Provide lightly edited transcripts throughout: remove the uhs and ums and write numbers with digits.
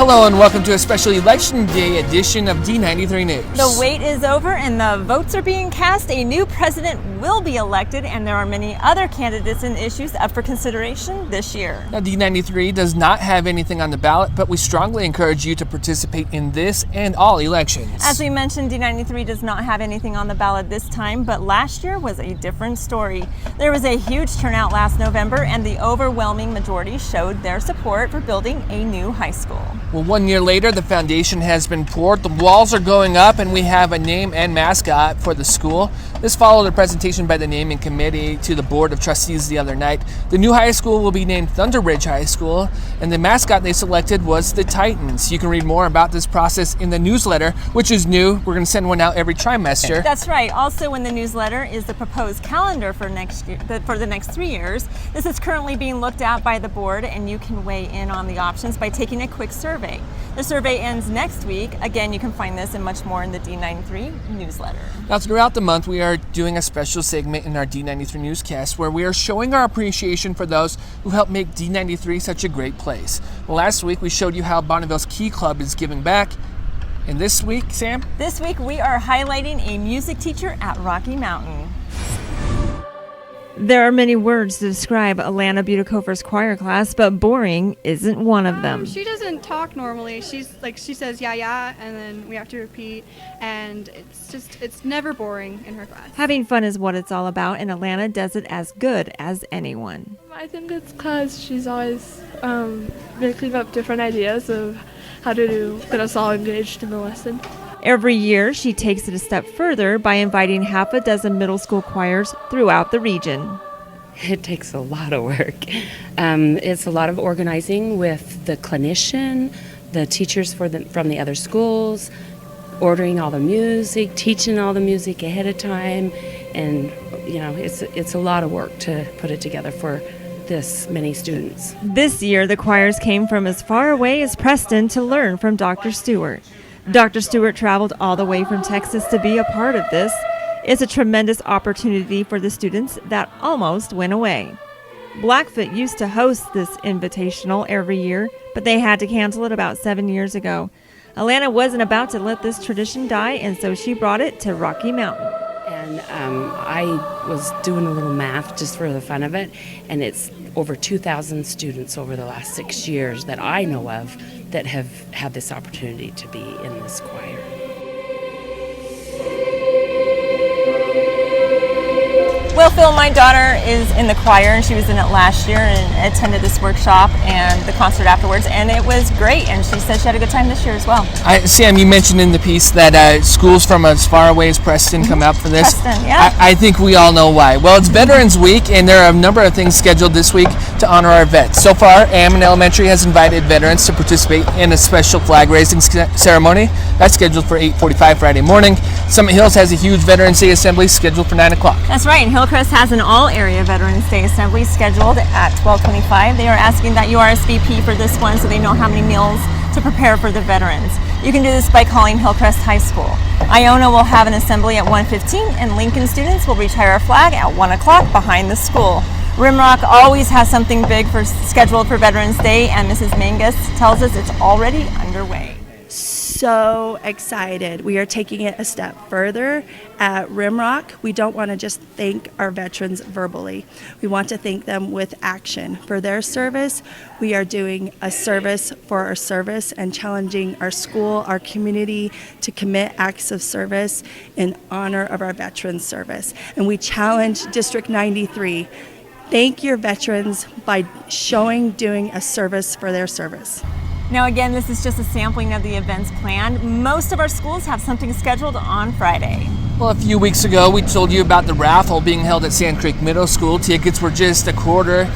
Hello and welcome to a special Election Day edition of D93 News. The wait is over and the votes are being cast. A new president will be elected, and there are many other candidates and issues up for consideration this year. Now, D93 does not have anything on the ballot, but we strongly encourage you to participate in this and all elections. As we mentioned, D93 does not have anything on the ballot this time, but last year was a different story. There was a huge turnout last November, and the overwhelming majority showed their support for building a new high school. Well, 1 year later, the foundation has been poured, the walls are going up, and we have a name and mascot for the school. This followed a presentation by the naming committee to the Board of Trustees the other night. The new high school will be named Thunder Ridge High School, and the mascot they selected was the Titans. You can read more about this process in the newsletter, which is new. We're going to send one out every trimester. That's right. Also in the newsletter is the proposed calendar for next year, for the next 3 years. This is currently being looked at by the board, and you can weigh in on the options by taking a quick survey. The survey ends next week. Again, you can find this and much more in the D93 newsletter. Now, throughout the month, we are doing a special segment in our D93 newscast where we are showing our appreciation for those who help make D93 such a great place. Well, last week, we showed you how Bonneville's Key Club is giving back. And this week, Sam? This week, we are highlighting a music teacher at Rocky Mountain. There are many words to describe Alana Butacofer's choir class, but boring isn't one of them. She doesn't talk normally. She says yeah, and then we have to repeat, and it's never boring in her class. Having fun is what it's all about, and Alana does it as good as anyone. I think it's because she's always making up different ideas of how to get us all engaged in the lesson. Every year, she takes it a step further by inviting half a dozen middle school choirs throughout the region. It takes a lot of work. It's a lot of organizing with the clinician, the teachers from the other schools, ordering all the music, teaching all the music ahead of time, and it's a lot of work to put it together for this many students. This year, the choirs came from as far away as Preston to learn from Dr. Stewart. Dr. Stewart traveled all the way from Texas to be a part of this. It's a tremendous opportunity for the students that almost went away. Blackfoot used to host this invitational every year, but they had to cancel it about 7 years ago. Alana wasn't about to let this tradition die, and so she brought it to Rocky Mountain. And I was doing a little math just for the fun of it, and it's over 2,000 students over the last 6 years that I know of that have had this opportunity to be in this choir. Well, Phil, my daughter is in the choir, and she was in it last year and attended this workshop and the concert afterwards, and it was great, and she said she had a good time this year as well. Sam, you mentioned in the piece that schools from as far away as Preston come out for this. Preston, yeah. I think we all know why. Well, it's Veterans Week, and there are a number of things scheduled this week to honor our vets. So far, Ammon Elementary has invited veterans to participate in a special flag-raising ceremony. That's scheduled for 8:45 Friday morning. Summit Hills has a huge Veterans Day Assembly scheduled for 9 o'clock. That's right, and Hillcrest has an all-area Veterans Day Assembly scheduled at 12:25. They are asking that you RSVP for this one so they know how many meals to prepare for the veterans. You can do this by calling Hillcrest High School. Iona will have an assembly at 1:15, and Lincoln students will retire a flag at 1 o'clock behind the school. Rimrock always has something big scheduled for Veterans Day, and Mrs. Mangus tells us it's already underway. So excited. We are taking it a step further at Rimrock. We don't want to just thank our veterans verbally. We want to thank them with action. For their service, we are doing a service for our service and challenging our school, our community to commit acts of service in honor of our veterans service. And we challenge District 93. Thank your veterans by doing a service for their service. Now again, this is just a sampling of the events planned. Most of our schools have something scheduled on Friday. Well, a few weeks ago, we told you about the raffle being held at Sand Creek Middle School. Tickets were just $0.25,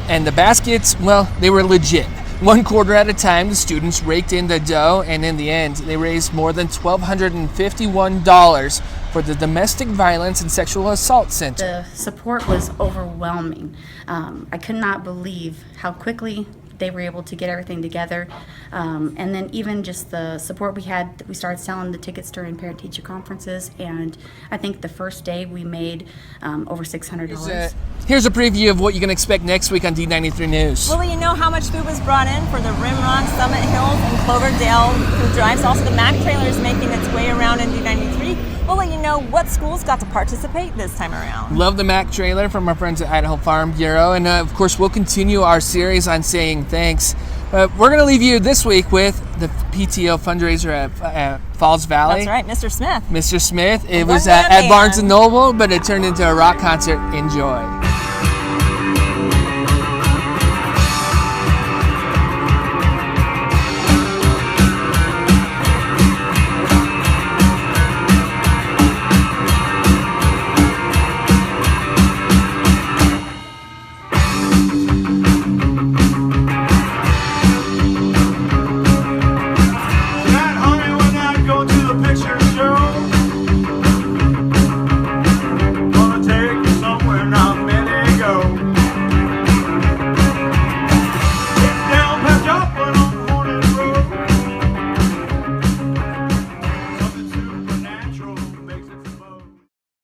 and the baskets, well, they were legit. 1 quarter at a time, the students raked in the dough, and in the end, they raised more than $1,251 for the Domestic Violence and Sexual Assault Center. The support was overwhelming. I could not believe how quickly they were able to get everything together. And then even just the support we had, we started selling the tickets during parent-teacher conferences, and I think the first day we made over $600. Here's a preview of what you can expect next week on D93 News. We'll let you know how much food was brought in for the Rimrock, Summit Hills, and Cloverdale food drives. Also, the Mac trailer is making its way around in D93. We'll let you know what schools got to participate this time around. Love the Mac trailer from our friends at Idaho Farm Bureau. And of course, we'll continue our series on saying thanks. We're going to leave you this week with the PTO fundraiser at Falls Valley. That's right, Mr. Smith. Mr. Smith. It One was man at band. Barnes & Noble, but it turned into a rock concert. Enjoy.